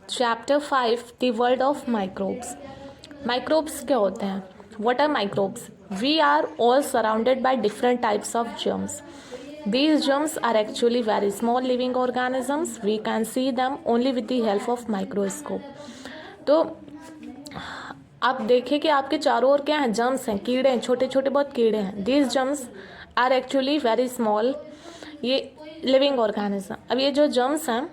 Chapter 5 the world of microbes. Microbes क्या होते हैं? What are microbes? We are all surrounded by different types of germs. These germs are actually very small living organisms. We can see them only with the help of microscope. तो आप देखिए कि आपके चारों ओर क्या हैं? जर्म्स हैं, कीड़े हैं, छोटे छोटे बहुत कीड़े हैं. These germs are actually very small, ये लिविंग ऑर्गेनिज्म. अब ये जो जर्म्स हैं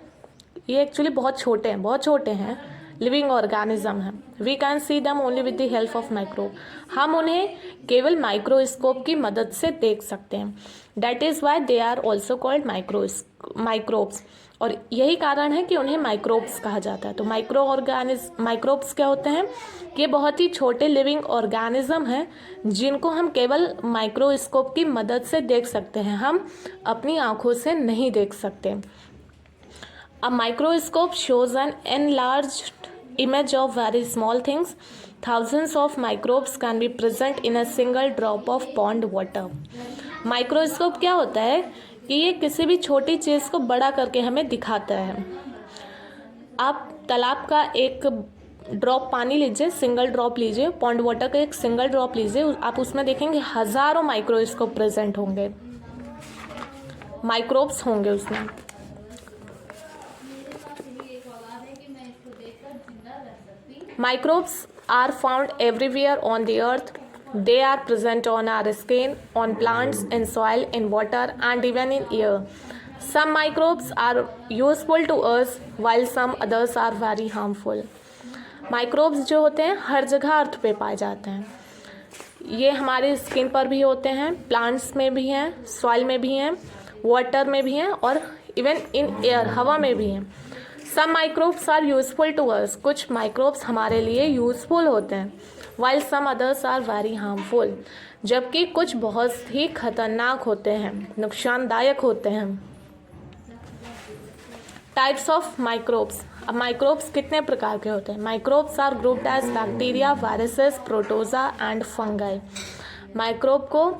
ये एक्चुअली बहुत छोटे हैं, लिविंग ऑर्गेनिज्म हैं. We can see them only with the help of microbe. हम उन्हें केवल माइक्रोस्कोप की मदद से देख सकते हैं. That is why they are also called microbes. और यही कारण है कि उन्हें माइक्रोब्स कहा जाता है. तो माइक्रोब्स क्या होते हैं? ये बहुत ही छोटे लिविंग ऑर्गेनिज्म हैं जिनको हम केवल माइक्रोस्कोप की मदद से देख सकते हैं, हम अपनी आँखों से नहीं देख सकते. A microscope shows an enlarged image of very small things. Thousands of microbes can be present in a single drop of pond water. Microscope क्या होता है कि ये किसी भी छोटी चीज़ को बड़ा करके हमें दिखाता है. आप तालाब का एक ड्रॉप पानी लीजिए, सिंगल ड्रॉप लीजिए, पॉन्ड वाटर का एक सिंगल ड्रॉप लीजिए, आप उसमें देखेंगे हज़ारों माइक्रोस्कोप प्रेजेंट होंगे, माइक्रोब्स होंगे उसमें. Microbes are found everywhere on the earth. They are present on our skin, on plants, in soil, in water, and even in air. Some microbes are useful to us, while some others are very harmful. Microbes जो होते हैं हर जगह अर्थ पे पाए जाते हैं. ये हमारे स्किन पर भी होते हैं, प्लांट्स में भी हैं, सॉइल में भी हैं, वाटर में भी हैं और इवन इन एयर, हवा में भी हैं. Some microbes are useful to us. कुछ माइक्रोब्स हमारे लिए यूजफुल होते हैं. While some others are very harmful. जबकि कुछ बहुत ही खतरनाक होते हैं, नुकसानदायक होते हैं. Types of microbes. अब माइक्रोब्स कितने प्रकार के होते हैं? Microbes are grouped as bacteria, viruses, protozoa and fungi. Microbe को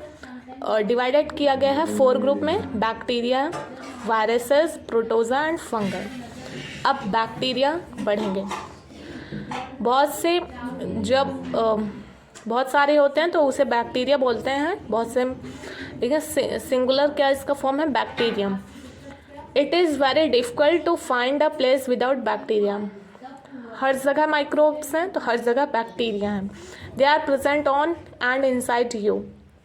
डिवाइडेड किया गया है 4 ग्रुप में: bacteria, viruses, protozoa and fungi. अब बैक्टीरिया बढ़ेंगे. बहुत सारे होते हैं तो उसे बैक्टीरिया बोलते हैं. बहुत से, ठीक है, सिंगुलर क्या इसका फॉर्म है? Bacterium. It is very difficult to find a place without bacteria. हर जगह माइक्रोब्स हैं तो हर जगह बैक्टीरिया हैं. They are present on and inside you.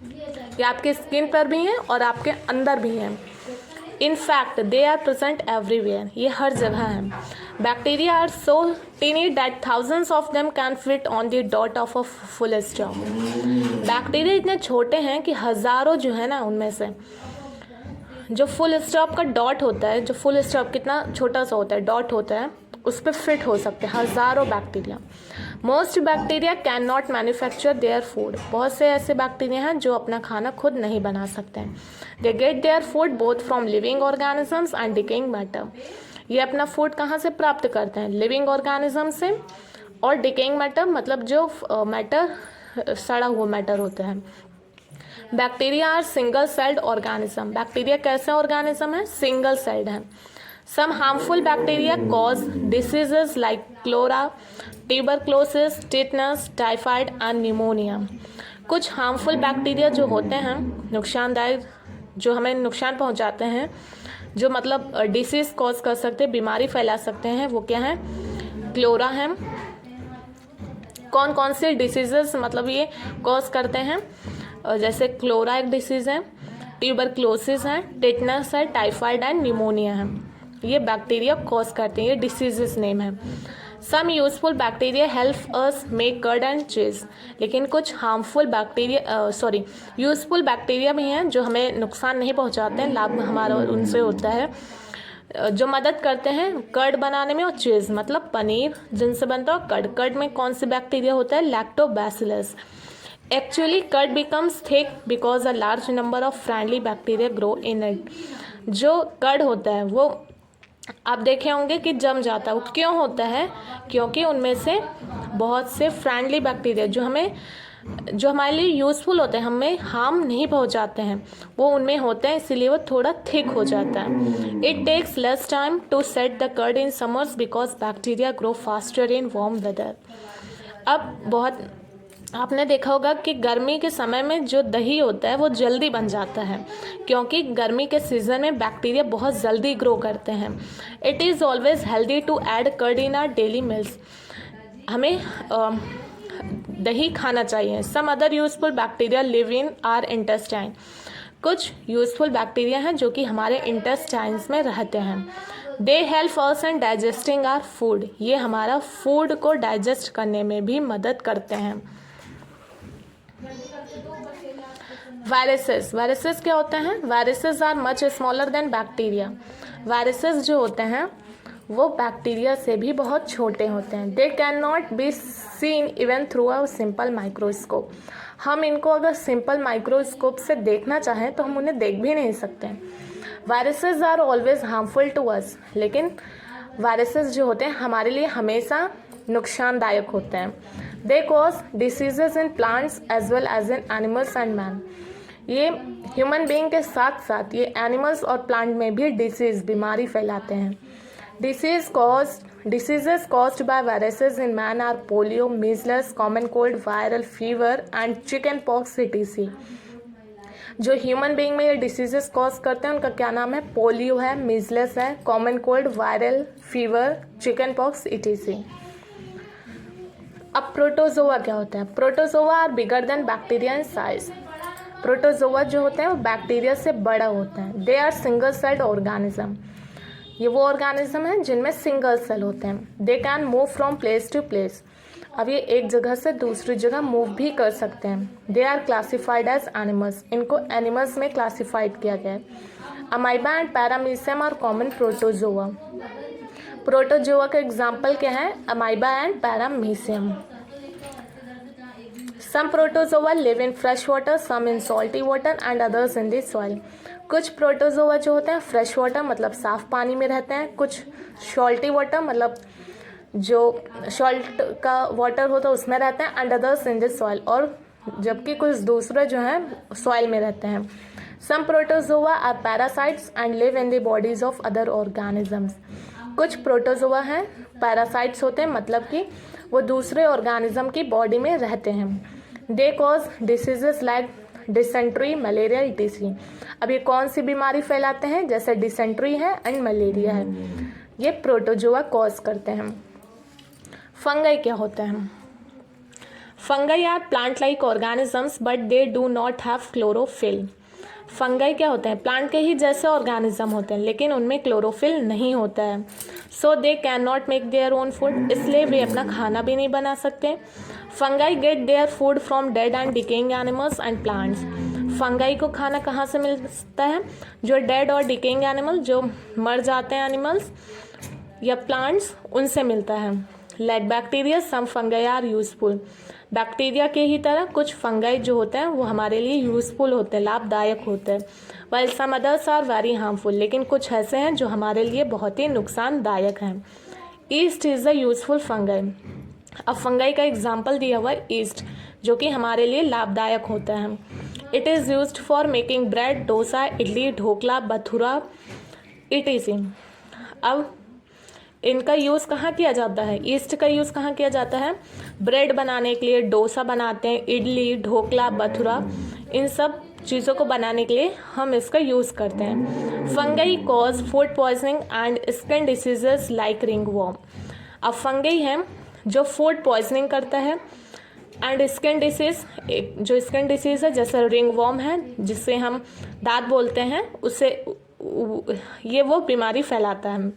ये आपके स्किन पर भी हैं और आपके अंदर भी हैं. In fact, they are present everywhere. ये हर जगह है. Bacteria are so tiny that thousands of them can fit on the dot of a full stop. Bacteria इतने छोटे हैं कि हज़ारों जो है ना, उनमें से जो फुल स्टॉप का डॉट होता है, जो फुल स्टॉप कितना छोटा सा होता है, डॉट होता है, उस पर फिट हो सकते हैं हज़ारों bacteria. Most bacteria can not manufacture their food. बहुत से ऐसे बैक्टीरिया हैं जो अपना खाना खुद नहीं बना सकते हैं. They get their food both from living organisms and decaying matter. ये अपना फूड कहाँ से प्राप्त करते हैं? लिविंग ऑर्गेनिज्म से. और डिकेइंग मैटर मतलब जो मैटर, सड़ा हुआ मैटर होता है. Bacteria are single celled organism. Bacteria कैसे ऑर्गेनिज्म है? सिंगल सेल्ड है. Some harmful bacteria cause diseases like cholera, tuberculosis, tetanus, typhoid and pneumonia. कुछ हार्मफुल बैक्टीरिया जो होते हैं, नुकसानदायक, जो हमें नुकसान पहुंचाते हैं, जो मतलब डिसीज़ कॉज कर सकते हैं, बीमारी फैला सकते हैं, वो क्या है? क्लोरा है. कौन कौन से डिसीजेस मतलब ये कॉज करते हैं? जैसे क्लोरा एक डिसीज़ है, ट्यूबरक्लोसिस है, टेटनस है, टाइफाइड एंड निमोनिया है. ये बैक्टीरिया कॉज करते हैं, ये डिसीजेस नेम है. Some useful bacteria help us make curd and cheese. लेकिन कुछ हार्मफुल बैक्टीरिया, यूजफुल बैक्टीरिया भी हैं जो हमें नुकसान नहीं पहुंचाते हैं, लाभ हमारा उनसे होता है, जो मदद करते हैं कर्ड बनाने में. और चीज़ मतलब पनीर, जिनसे बनता है कर्ड. कर्ड में कौन से बैक्टीरिया होता है? Lactobacillus. Actually curd becomes thick because a large number of friendly bacteria grow in it. जो कर्ड होता है वो आप देखे होंगे कि जम जाता है. वो क्यों होता है? क्योंकि उनमें से बहुत से फ्रेंडली बैक्टीरिया जो हमें जो हमारे लिए यूज़फुल होते हैं, हमें हार्म नहीं पहुंचाते हैं, वो उनमें होते हैं, इसीलिए वो थोड़ा थिक हो जाता है। It takes less time to set the curd in summers because bacteria grow faster in warm weather. अब बहुत आपने देखा होगा कि गर्मी के समय में जो दही होता है वो जल्दी बन जाता है, क्योंकि गर्मी के सीज़न में बैक्टीरिया बहुत जल्दी ग्रो करते हैं। It is always healthy to add curd in our daily meals. हमें दही खाना चाहिए। Some other useful bacteria live in our intestine. कुछ यूजफुल बैक्टीरिया हैं जो कि हमारे इंटेस्टाइन्स में रहते हैं। They help us in digesting our food. ये हमारा फूड को डाइजेस्ट करने में भी मदद करते हैं। वायरसेस। वायरसेस क्या होते हैं? Viruses are much smaller than bacteria. Viruses जो होते हैं वो बैक्टीरिया से भी बहुत छोटे होते हैं। They can not be seen even through a simple microscope. हम इनको अगर सिंपल माइक्रोस्कोप से देखना चाहें तो हम उन्हें देख भी नहीं सकते। Viruses are always harmful to us. लेकिन वायरसेस जो होते हैं हमारे लिए हमेशा नुकसानदायक होते हैं। They cause diseases in plants as well as in animals and man. ये ह्यूमन बीइंग के साथ साथ ये एनिमल्स और प्लांट में भी डिसीज बीमारी फैलाते हैं। Diseases caused by viruses in man are polio, measles, common cold, viral fever and chicken pox etc. जो ह्यूमन बीइंग में ये डिसीजेस कॉज करते हैं उनका क्या नाम है? पोलियो है, मीजल्स है, common cold, viral fever, chicken pox etc. अब प्रोटोजोआ क्या होता है? Protozoa are bigger than bacteria in size. Protozoa जो होते हैं वो बैक्टीरिया से बड़ा होता है। They are single celled organism. ये वो ऑर्गेनिज्म हैं जिनमें सिंगल सेल होते हैं। They can move from place to place. अब ये एक जगह से दूसरी जगह मूव भी कर सकते हैं। They are classified as animals. इनको एनिमल्स में क्लासिफाइड किया गया है। Amoeba and paramecium are common protozoa. Protozoa का एग्जाम्पल क्या है? Amoeba and paramecium. Some protozoa live in fresh water, some in salty water and others in the soil. कुछ protozoa जो होते हैं फ्रेश वाटर मतलब साफ पानी में रहते हैं, कुछ सॉल्टी वाटर मतलब जो सॉल्ट का वाटर होता है उसमें रहते हैं, and others in the soil, और जबकि कुछ दूसरे जो हैं सॉइल में रहते हैं। Some protozoa are parasites and live in the bodies of other organisms. कुछ प्रोटोजोआ हैं पैरासाइट्स होते हैं मतलब कि वो दूसरे ऑर्गेनिज्म की बॉडी में रहते हैं। They cause diseases like dysentery, malaria etc. अब ये कौन सी बीमारी फैलाते हैं? जैसे डिसेंट्री है एंड मलेरिया है, ये प्रोटोजोआ कॉज करते हैं। फंगाई क्या होते हैं? Fungi are plant like organisms but they do not have chlorophyll. Fungi क्या होते हैं? प्लांट के ही जैसे ऑर्गेनिज्म होते हैं लेकिन उनमें क्लोरोफिल नहीं होता है। So they can not make their own food. इसलिए वे अपना खाना भी नहीं बना सकते। Fungi get their food from dead and decaying animals and plants. Fungi को खाना कहाँ से मिलता है? जो डेड और डिकेइंग एनिमल, जो मर जाते हैं एनिमल्स या प्लांट्स, उनसे मिलता है। Like bacteria some fungi are useful. Bacteria के ही तरह कुछ फंगाई जो होते हैं वो हमारे लिए यूजफुल होते हैं, लाभदायक होते हैं। While some others are very harmful. लेकिन कुछ ऐसे हैं जो हमारे लिए बहुत ही नुकसानदायक हैं। East is a useful fungi. अब फंगाई का एग्जाम्पल दिया हुआ है ईस्ट, जो कि हमारे लिए लाभदायक होता है। It is used for making bread, dosa, idli, dhokla, bhatura etc. अब इनका यूज़ कहाँ किया जाता है? ईस्ट का यूज़ कहाँ किया जाता है? ब्रेड बनाने के लिए, डोसा बनाते हैं, इडली, ढोकला, बथुरा, इन सब चीज़ों को बनाने के लिए हम इसका यूज़ करते हैं। Fungi cause food poisoning and skin diseases like ringworm. अब फंगाई है जो फूड पॉइजनिंग करता है एंड स्किन डिसीज, जो स्किन डिसीज़ है जैसे रिंगवॉर्म है जिससे हम दांत बोलते हैं, उससे ये वो बीमारी फैलाता है।